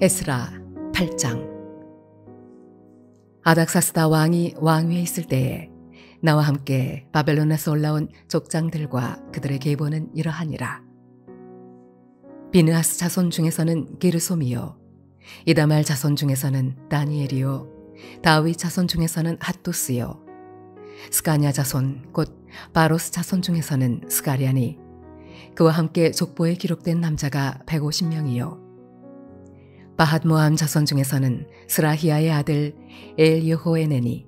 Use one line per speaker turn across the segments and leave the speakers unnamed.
에스라 8장. 아닥사스다 왕이 왕위에 있을 때에 나와 함께 바벨론에서 올라온 족장들과 그들의 계보는 이러하니라. 비느하스 자손 중에서는 게르솜이요, 이다말 자손 중에서는 다니엘이요, 다윗 자손 중에서는 핫두스요, 스가냐 자손 곧 바로스 자손 중에서는 스가랴니, 그와 함께 족보에 기록된 남자가 150명이요, 바핫모암 자손 중에서는 스라히아의 아들 엘여호에네니,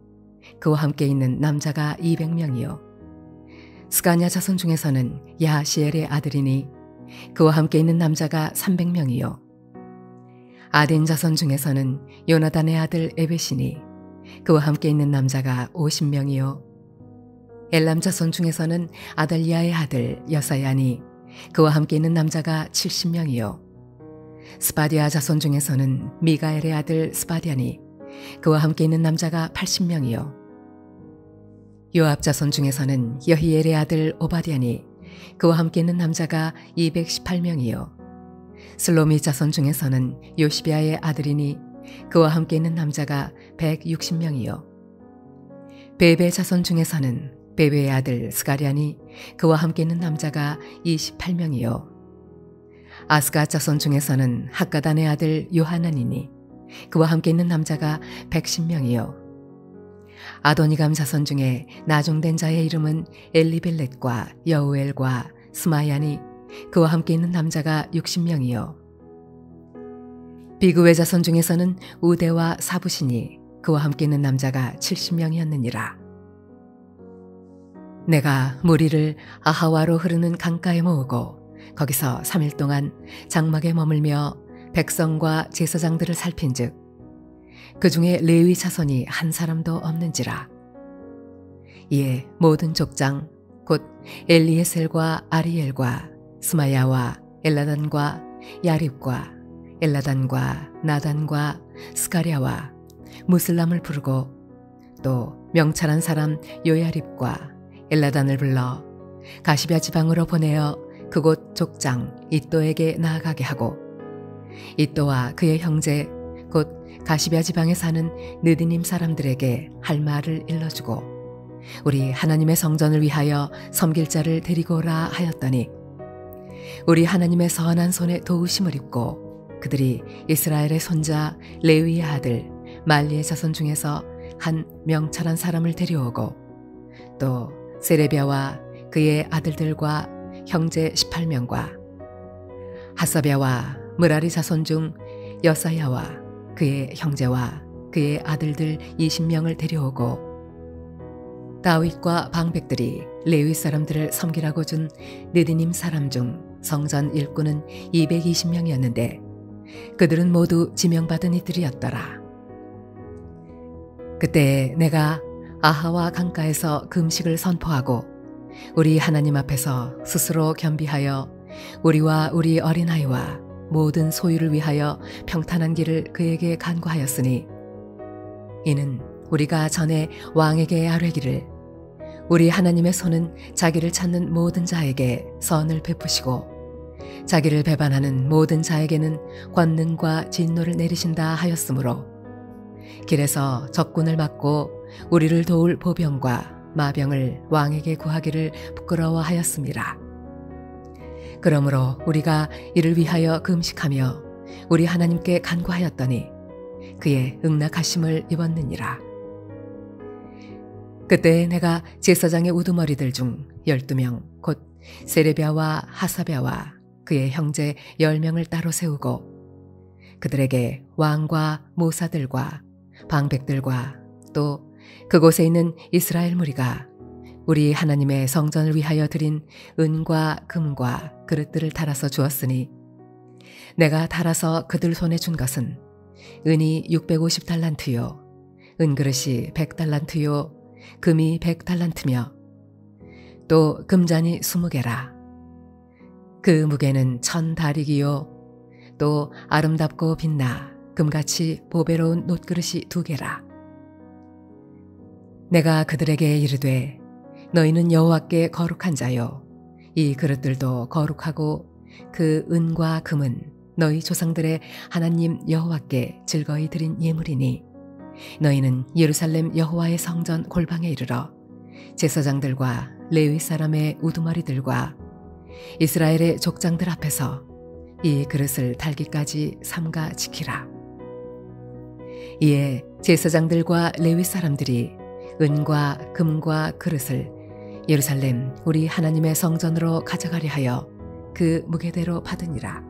그와 함께 있는 남자가 200명이요, 스가냐 자손 중에서는 야시엘의 아들이니 그와 함께 있는 남자가 300명이요, 아딘 자손 중에서는 요나단의 아들 에벳이니 그와 함께 있는 남자가 50명이요, 엘람 자손 중에서는 아달리아의 아들 여사야니 그와 함께 있는 남자가 70명이요, 스바디아 자손 중에서는 미가엘의 아들 스바디아니 그와 함께 있는 남자가 80명이요, 요압 자손 중에서는 여히엘의 아들 오바디아니 그와 함께 있는 남자가 218명이요, 슬로미 자손 중에서는 요시비아의 아들이니 그와 함께 있는 남자가 160명이요, 베베 자손 중에서는 베베의 아들 스가랴니 그와 함께 있는 남자가 28명이요, 아스가 자손 중에서는 학가단의 아들 요하나니니 그와 함께 있는 남자가 110명이요, 아도니감 자손 중에 나중된 자의 이름은 엘리벨렛과 여우엘과 스마야니 그와 함께 있는 남자가 60명이요, 비그웨 자손 중에서는 우데와 사부시니 그와 함께 있는 남자가 70명이었느니라. 내가 무리를 아하와로 흐르는 강가에 모으고 거기서 3일 동안 장막에 머물며 백성과 제사장들을 살핀즉 그 중에 레위 자손이 한 사람도 없는지라. 이에 모든 족장 곧 엘리에셀과 아리엘과 스마야와 엘라단과 야립과 엘라단과 나단과 스가랴와 무슬람을 부르고 또 명찰한 사람 요야립과 엘라단을 불러 가시뱵 지방으로 보내어 그곳 족장 이또에게 나아가게 하고, 이또와 그의 형제 곧 가시뱵 지방에 사는 느디님 사람들에게 할 말을 일러주고 우리 하나님의 성전을 위하여 섬길 자를 데리고 오라 하였더니, 우리 하나님의 선한 손에 도우심을 입고 그들이 이스라엘의 손자 레위의 아들 말리의 자손 중에서 한 명찰한 사람을 데려오고 또 세레비아와 그의 아들들과 형제 18명과 하사랴와 므라리 자손 중 여사야와 그의 형제와 그의 아들들 20명을 데려오고, 다윗과 방백들이 레위 사람들을 섬기라고 준 느디님 사람 중 성전 일꾼은 220명이었는데 그들은 모두 지명받은 이들이었더라. 그때 내가 아하와 강가에서 금식을 선포하고 우리 하나님 앞에서 스스로 겸비하여 우리와 우리 어린아이와 모든 소유를 위하여 평탄한 길을 그에게 간구하였으니, 이는 우리가 전에 왕에게 아뢰기를 우리 하나님의 손은 자기를 찾는 모든 자에게 선을 베푸시고 자기를 배반하는 모든 자에게는 권능과 진노를 내리신다 하였으므로 길에서 적군을 막고 우리를 도울 보병과 마병을 왕에게 구하기를 부끄러워하였습니다. 그러므로 우리가 이를 위하여 금식하며 우리 하나님께 간구하였더니 그의 응낙하심을 입었느니라. 그때 내가 제사장의 우두머리들 중 12명 곧 세레비아와 하사랴와 그의 형제 10명을 따로 세우고 그들에게 왕과 모사들과 방백들과 또 그곳에 있는 이스라엘 무리가 우리 하나님의 성전을 위하여 드린 은과 금과 그릇들을 달아서 주었으니, 내가 달아서 그들 손에 준 것은 은이 650달란트요, 은그릇이 100달란트요, 금이 100달란트며 또 금잔이 20개라. 그 무게는 1000다리기요, 또 아름답고 빛나 금같이 보배로운 놋그릇이 2개라. 내가 그들에게 이르되 너희는 여호와께 거룩한 자요, 이 그릇들도 거룩하고 그 은과 금은 너희 조상들의 하나님 여호와께 즐거이 드린 예물이니 너희는 예루살렘 여호와의 성전 골방에 이르러 제사장들과 레위 사람의 우두머리들과 이스라엘의 족장들 앞에서 이 그릇을 달기까지 삼가 지키라. 이에 제사장들과 레위 사람들이 은과 금과 그릇을 예루살렘 우리 하나님의 성전으로 가져가려 하여 그 무게대로 받으니라.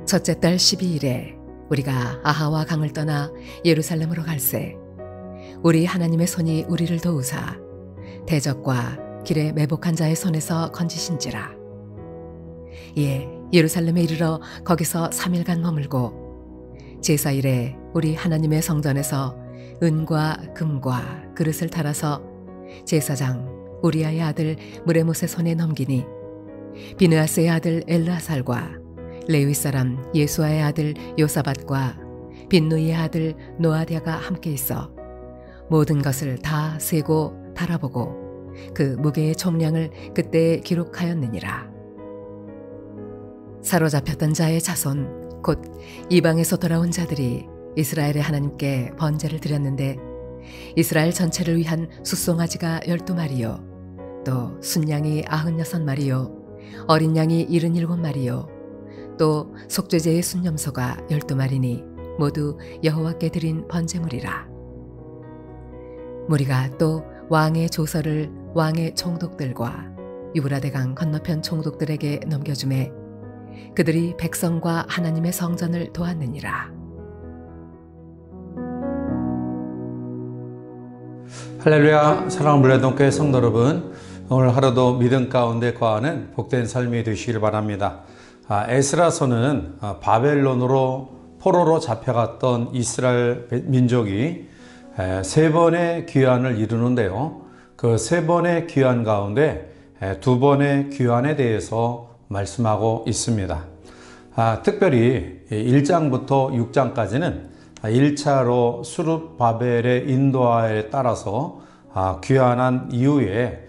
첫째 달 12일에 우리가 아하와 강을 떠나 예루살렘으로 갈새 우리 하나님의 손이 우리를 도우사 대적과 길에 매복한 자의 손에서 건지신지라. 이에 예루살렘에 이르러 거기서 3일간 머물고 제사일에 우리 하나님의 성전에서 은과 금과 그릇을 달아서 제사장 우리아의 아들 무레못의 손에 넘기니 비느하스의 아들 엘르아살과 레위 사람 예수아의 아들 요사밧과 빈누이의 아들 노아디아가 함께 있어 모든 것을 다 세고 달아보고 그 무게의 총량을 그때에 기록하였느니라. 사로잡혔던 자의 자손 곧 이방에서 돌아온 자들이 이스라엘의 하나님께 번제를 드렸는데 이스라엘 전체를 위한 숫송아지가 12마리요 또 순양이 96마리요 어린 양이 77마리요 또 속죄제의 순염소가 12마리니 모두 여호와께 드린 번제물이라. 무리가 또 왕의 조서를 왕의 총독들과 유브라데강 건너편 총독들에게 넘겨주매 그들이 백성과 하나님의 성전을 도왔느니라.
할렐루야. 사랑하는 물레동교회 성도 여러분, 오늘 하루도 믿음 가운데 거하는 복된 삶이 되시길 바랍니다. 에스라서는 바벨론으로 포로로 잡혀갔던 이스라엘 민족이 세 번의 귀환을 이루는데요. 그 세 번의 귀환 가운데 두 번의 귀환에 대해서 말씀하고 있습니다. 특별히 1장부터 6장까지는 1차로 수룹바벨의 인도하에 따라서 귀환한 이후에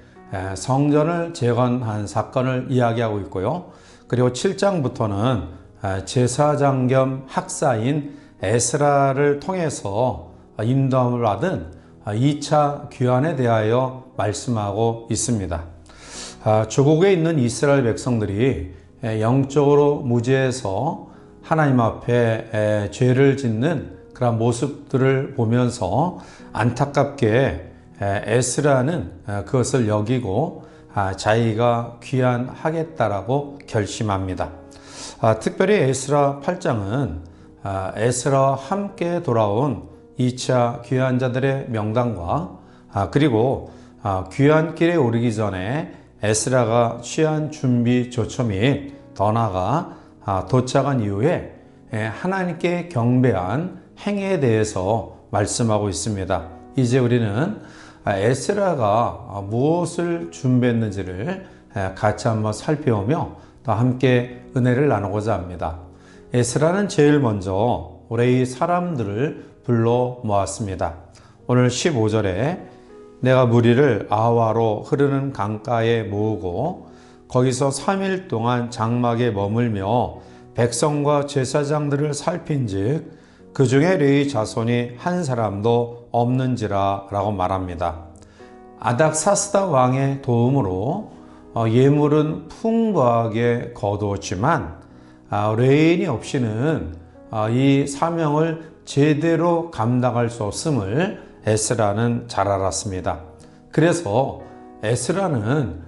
성전을 재건한 사건을 이야기하고 있고요. 그리고 7장부터는 제사장 겸 학사인 에스라를 통해서 인도함을 받은 2차 귀환에 대하여 말씀하고 있습니다. 조국에 있는 이스라엘 백성들이 영적으로 무지해서 하나님 앞에 죄를 짓는 그런 모습들을 보면서 안타깝게 에스라는 그것을 여기고 자기가 귀환하겠다라고 결심합니다. 특별히 에스라 8장은 에스라와 함께 돌아온 2차 귀환자들의 명단과 그리고 귀환길에 오르기 전에 에스라가 취한 준비 조처 및 더 나아가 도착한 이후에 하나님께 경배한 행위에 대해서 말씀하고 있습니다. 이제 우리는 에스라가 무엇을 준비했는지를 같이 한번 살펴보며 또 함께 은혜를 나누고자 합니다. 에스라는 제일 먼저 우리 사람들을 불러 모았습니다. 오늘 15절에 내가 무리를 아와로 흐르는 강가에 모으고 거기서 3일 동안 장막에 머물며 백성과 제사장들을 살핀즉 그 중에 레위 자손이 한 사람도 없는지라 라고 말합니다. 아닥사스다 왕의 도움으로 예물은 풍부하게 거두었지만 레인이 없이는 이 사명을 제대로 감당할 수 없음을 에스라는 잘 알았습니다. 그래서 에스라는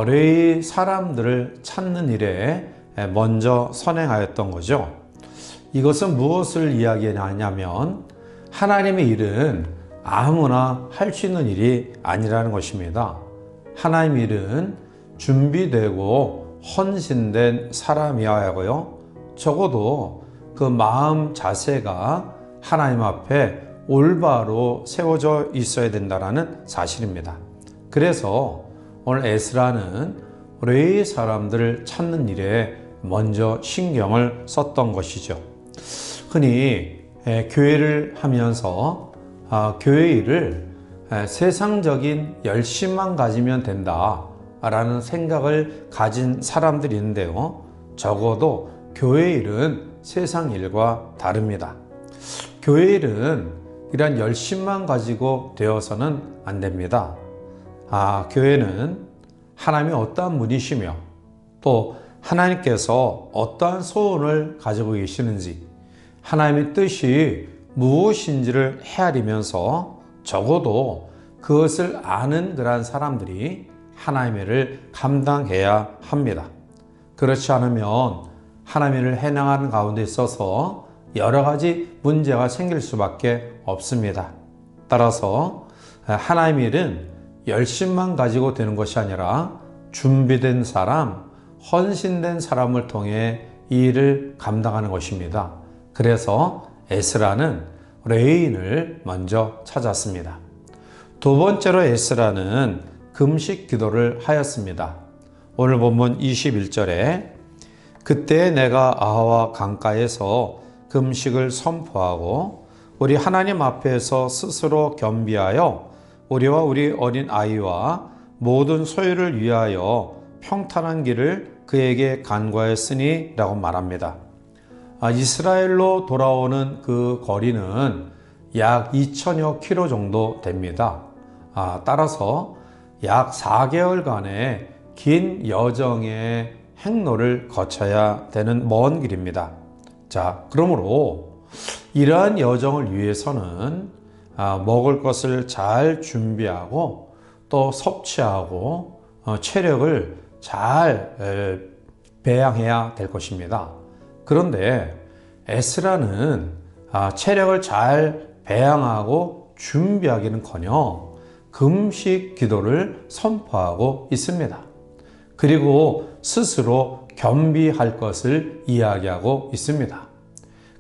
레위 사람들을 찾는 일에 먼저 선행하였던 거죠. 이것은 무엇을 이야기하냐면 하나님의 일은 아무나 할 수 있는 일이 아니라는 것입니다. 하나님의 일은 준비되고 헌신된 사람이어야 하고요. 적어도 그 마음 자세가 하나님 앞에 올바로 세워져 있어야 된다는 사실입니다. 그래서 오늘 에스라는 레위 사람들을 찾는 일에 먼저 신경을 썼던 것이죠. 흔히 교회를 하면서 교회 일을 세상적인 열심만 가지면 된다라는 생각을 가진 사람들이 있는데요. 적어도 교회 일은 세상 일과 다릅니다. 교회 일은 이런 열심만 가지고 되어서는 안 됩니다. 교회는 하나님이 어떠한 분이시며 또 하나님께서 어떠한 소원을 가지고 계시는지, 하나님의 뜻이 무엇인지를 헤아리면서 적어도 그것을 아는 그러한 사람들이 하나님의 일을 감당해야 합니다. 그렇지 않으면 하나님의 일을 해나가는 가운데 있어서 여러 가지 문제가 생길 수밖에 없습니다. 따라서 하나님의 일은 열심만 가지고 되는 것이 아니라 준비된 사람, 헌신된 사람을 통해 이 일을 감당하는 것입니다. 그래서 에스라는 레인을 먼저 찾았습니다. 두 번째로 에스라는 금식 기도를 하였습니다. 오늘 본문 21절에 그때 내가 아하와 강가에서 금식을 선포하고 우리 하나님 앞에서 스스로 겸비하여 우리와 우리 어린 아이와 모든 소유를 위하여 평탄한 길을 그에게 간과했으니 라고 말합니다. 이스라엘로 돌아오는 그 거리는 약 2,000여 킬로 정도 됩니다. 따라서 약 4개월간의 긴 여정의 행로를 거쳐야 되는 먼 길입니다. 그러므로 이러한 여정을 위해서는 먹을 것을 잘 준비하고 또 섭취하고 체력을 잘 배양해야 될 것입니다. 그런데 에스라는 체력을 잘 배양하고 준비하기는커녕 금식 기도를 선포하고 있습니다. 그리고 스스로 겸비할 것을 이야기하고 있습니다.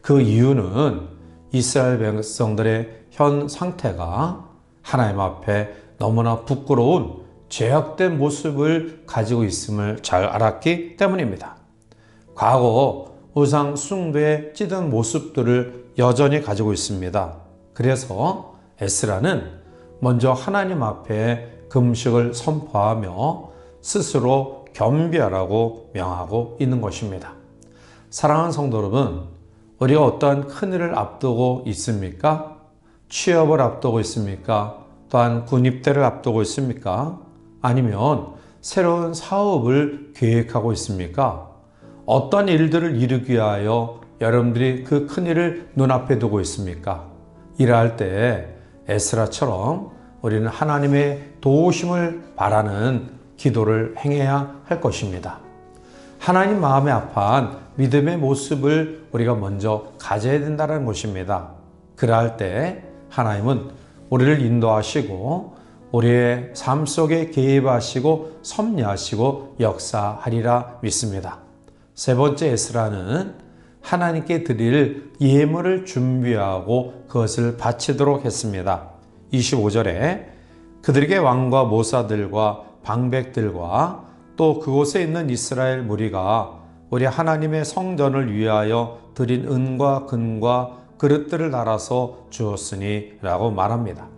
그 이유는 이스라엘 백성들의 현 상태가 하나님 앞에 너무나 부끄러운 죄악된 모습을 가지고 있음을 잘 알았기 때문입니다. 과거 우상 숭배에 찌든 모습들을 여전히 가지고 있습니다. 그래서 에스라는 먼저 하나님 앞에 금식을 선포하며 스스로 겸비하라고 명하고 있는 것입니다. 사랑하는 성도 여러분, 우리가 어떠한 큰일을 앞두고 있습니까? 취업을 앞두고 있습니까? 또한 군입대를 앞두고 있습니까? 아니면 새로운 사업을 계획하고 있습니까? 어떤 일들을 이루기 위하여 여러분들이 그 큰일을 눈앞에 두고 있습니까? 일할 때 에스라처럼 우리는 하나님의 도우심을 바라는 기도를 행해야 할 것입니다. 하나님 마음에 합한 믿음의 모습을 우리가 먼저 가져야 된다는 것입니다. 그러할 때 하나님은 우리를 인도하시고 우리의 삶 속에 개입하시고 섭리하시고 역사하리라 믿습니다. 세 번째 에스라는 하나님께 드릴 예물을 준비하고 그것을 바치도록 했습니다. 25절에 그들에게 왕과 모사들과 방백들과 또 그곳에 있는 이스라엘 무리가 우리 하나님의 성전을 위하여 드린 은과 금과 그릇들을 달아서 주었으니 라고 말합니다.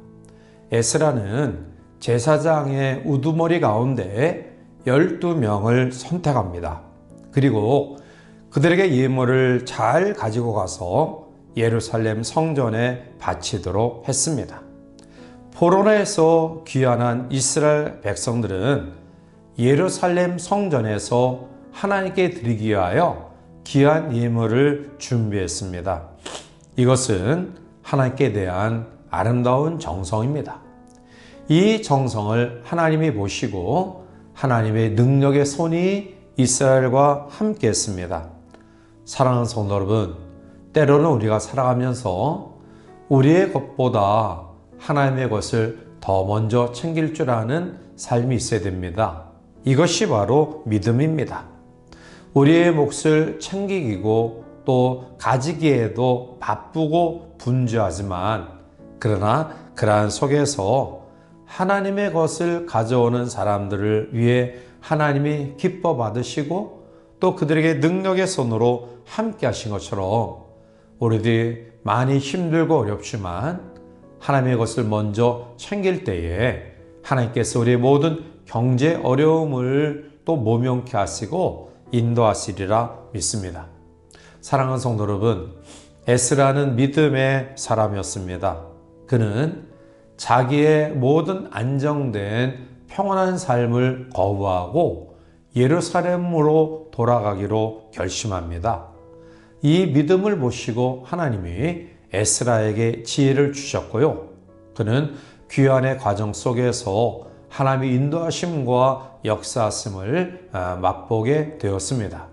에스라는 제사장의 우두머리 가운데 12명을 선택합니다. 그리고 그들에게 예물을 잘 가지고 가서 예루살렘 성전에 바치도록 했습니다. 포로나에서 귀환한 이스라엘 백성들은 예루살렘 성전에서 하나님께 드리기 위하여 귀한 예물을 준비했습니다. 이것은 하나님께 대한 아름다운 정성입니다. 이 정성을 하나님이 보시고 하나님의 능력의 손이 이스라엘과 함께 했습니다. 사랑하는 성도 여러분, 때로는 우리가 살아가면서 우리의 것보다 하나님의 것을 더 먼저 챙길 줄 아는 삶이 있어야 됩니다. 이것이 바로 믿음입니다. 우리의 몫을 챙기고 또 가지기에도 바쁘고 분주하지만 그러나 그러한 속에서 하나님의 것을 가져오는 사람들을 위해 하나님이 기뻐 받으시고 또 그들에게 능력의 손으로 함께 하신 것처럼 우리들이 많이 힘들고 어렵지만 하나님의 것을 먼저 챙길 때에 하나님께서 우리의 모든 경제 어려움을 또 모면케 하시고 인도하시리라 믿습니다. 사랑하는 성도 여러분, 에스라는 믿음의 사람이었습니다. 그는 자기의 모든 안정된 평온한 삶을 거부하고 예루살렘으로 돌아가기로 결심합니다. 이 믿음을 보시고 하나님이 에스라에게 지혜를 주셨고요. 그는 귀환의 과정 속에서 하나님의 인도하심과 역사하심을 맛보게 되었습니다.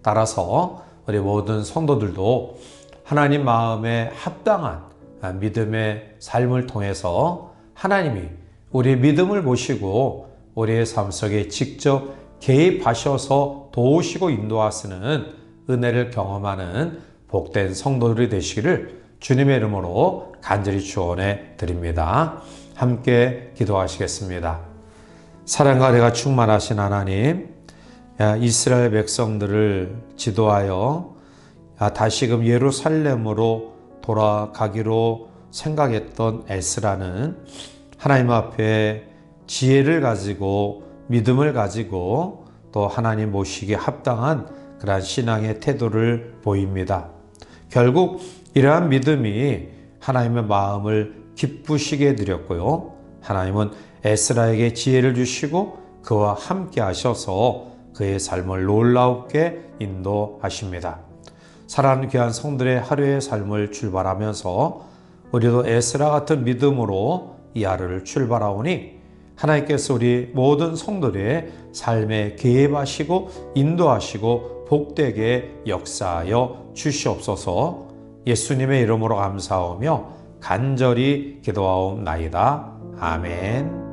따라서 우리 모든 성도들도 하나님 마음에 합당한 믿음의 삶을 통해서 하나님이 우리의 믿음을 보시고 우리의 삶 속에 직접 개입하셔서 도우시고 인도하시는 은혜를 경험하는 복된 성도들이 되시기를 주님의 이름으로 간절히 축원해 드립니다. 함께 기도하시겠습니다. 사랑과 은혜가 충만하신 하나님, 이스라엘 백성들을 지도하여 다시금 예루살렘으로 돌아가기로 생각했던 에스라는 하나님 앞에 지혜를 가지고 믿음을 가지고 또 하나님 모시기에 합당한 그러한 신앙의 태도를 보입니다. 결국 이러한 믿음이 하나님의 마음을 기쁘시게 드렸고요. 하나님은 에스라에게 지혜를 주시고 그와 함께 하셔서 그의 삶을 놀랍게 인도하십니다. 사랑하는 귀한 성들의 하루의 삶을 출발하면서 우리도 에스라 같은 믿음으로 이 하루를 출발하오니 하나님께서 우리 모든 성들의 삶에 개입하시고 인도하시고 복되게 역사하여 주시옵소서. 예수님의 이름으로 감사하며 간절히 기도하옵나이다. 아멘.